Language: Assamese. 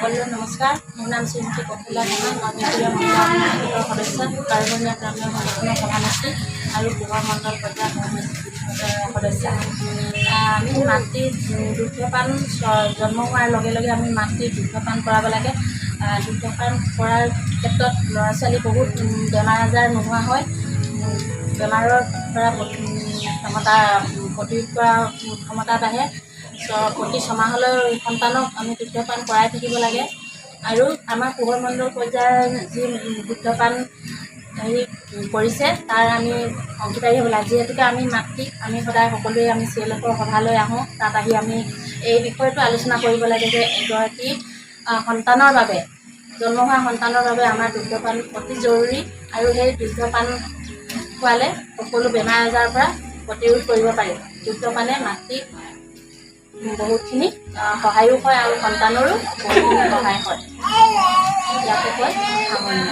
সকলোকে নমস্কাৰ। মোৰ নাম শ্ৰীমতী কপিলা গোহাঁই। মই বিক্ৰিয়া মহিলা সদস্য, কাৰ্বনীয়া গ্ৰাম্য সংগঠনৰ সভানেত্ৰী আৰু পোহৰ মণ্ডল পৰ্যায়ৰ সদস্য। আমি মাতৃ দুগ্ধপান জন্ম হোৱাৰ লগে লগে আমি মাতৃ দুগ্ধপান কৰাব লাগে। দুগ্ধপান কৰাৰ ক্ষেত্ৰত ল'ৰা ছোৱালী বহুত বেমাৰ আজাৰ নোহোৱা হয়। বেমাৰৰ পৰা ক্ষমতা প্ৰতিৰোধ কৰা ক্ষমতা বাঢ়ে। প্ৰতি ছমাহলৈ সন্তানক আমি দুগ্ধপান কৰাই থাকিব লাগে। আৰু আমাৰ পোহৰ মণ্ডল পৰ্যায়ৰ যি দুগ্ধপান কৰিছে তাৰ আমি অংশীদাৰী হ'ব লাগে। যিহেতুকে আমি মাতৃক আমি সদায় সকলোৱে আমি CLF সভালৈ আহোঁ। তাত আহি আমি এই বিষয়টো আলোচনা কৰিব লাগে যে এগৰাকী সন্তানৰ বাবে, জন্ম হোৱা সন্তানৰ বাবে আমাৰ দুগ্ধপান অতি জৰুৰী। আৰু সেই দুগ্ধপান খোৱালে সকলো বেমাৰ আজাৰৰ পৰা প্ৰতিৰোধ কৰিব পাৰি। দুগ্ধপানে মাতৃক বহুতখিনি সহায়ো হয় আৰু সন্তানৰো বহুতখিনি সহায় হয়। ইয়াকে কৈ সামৰণি।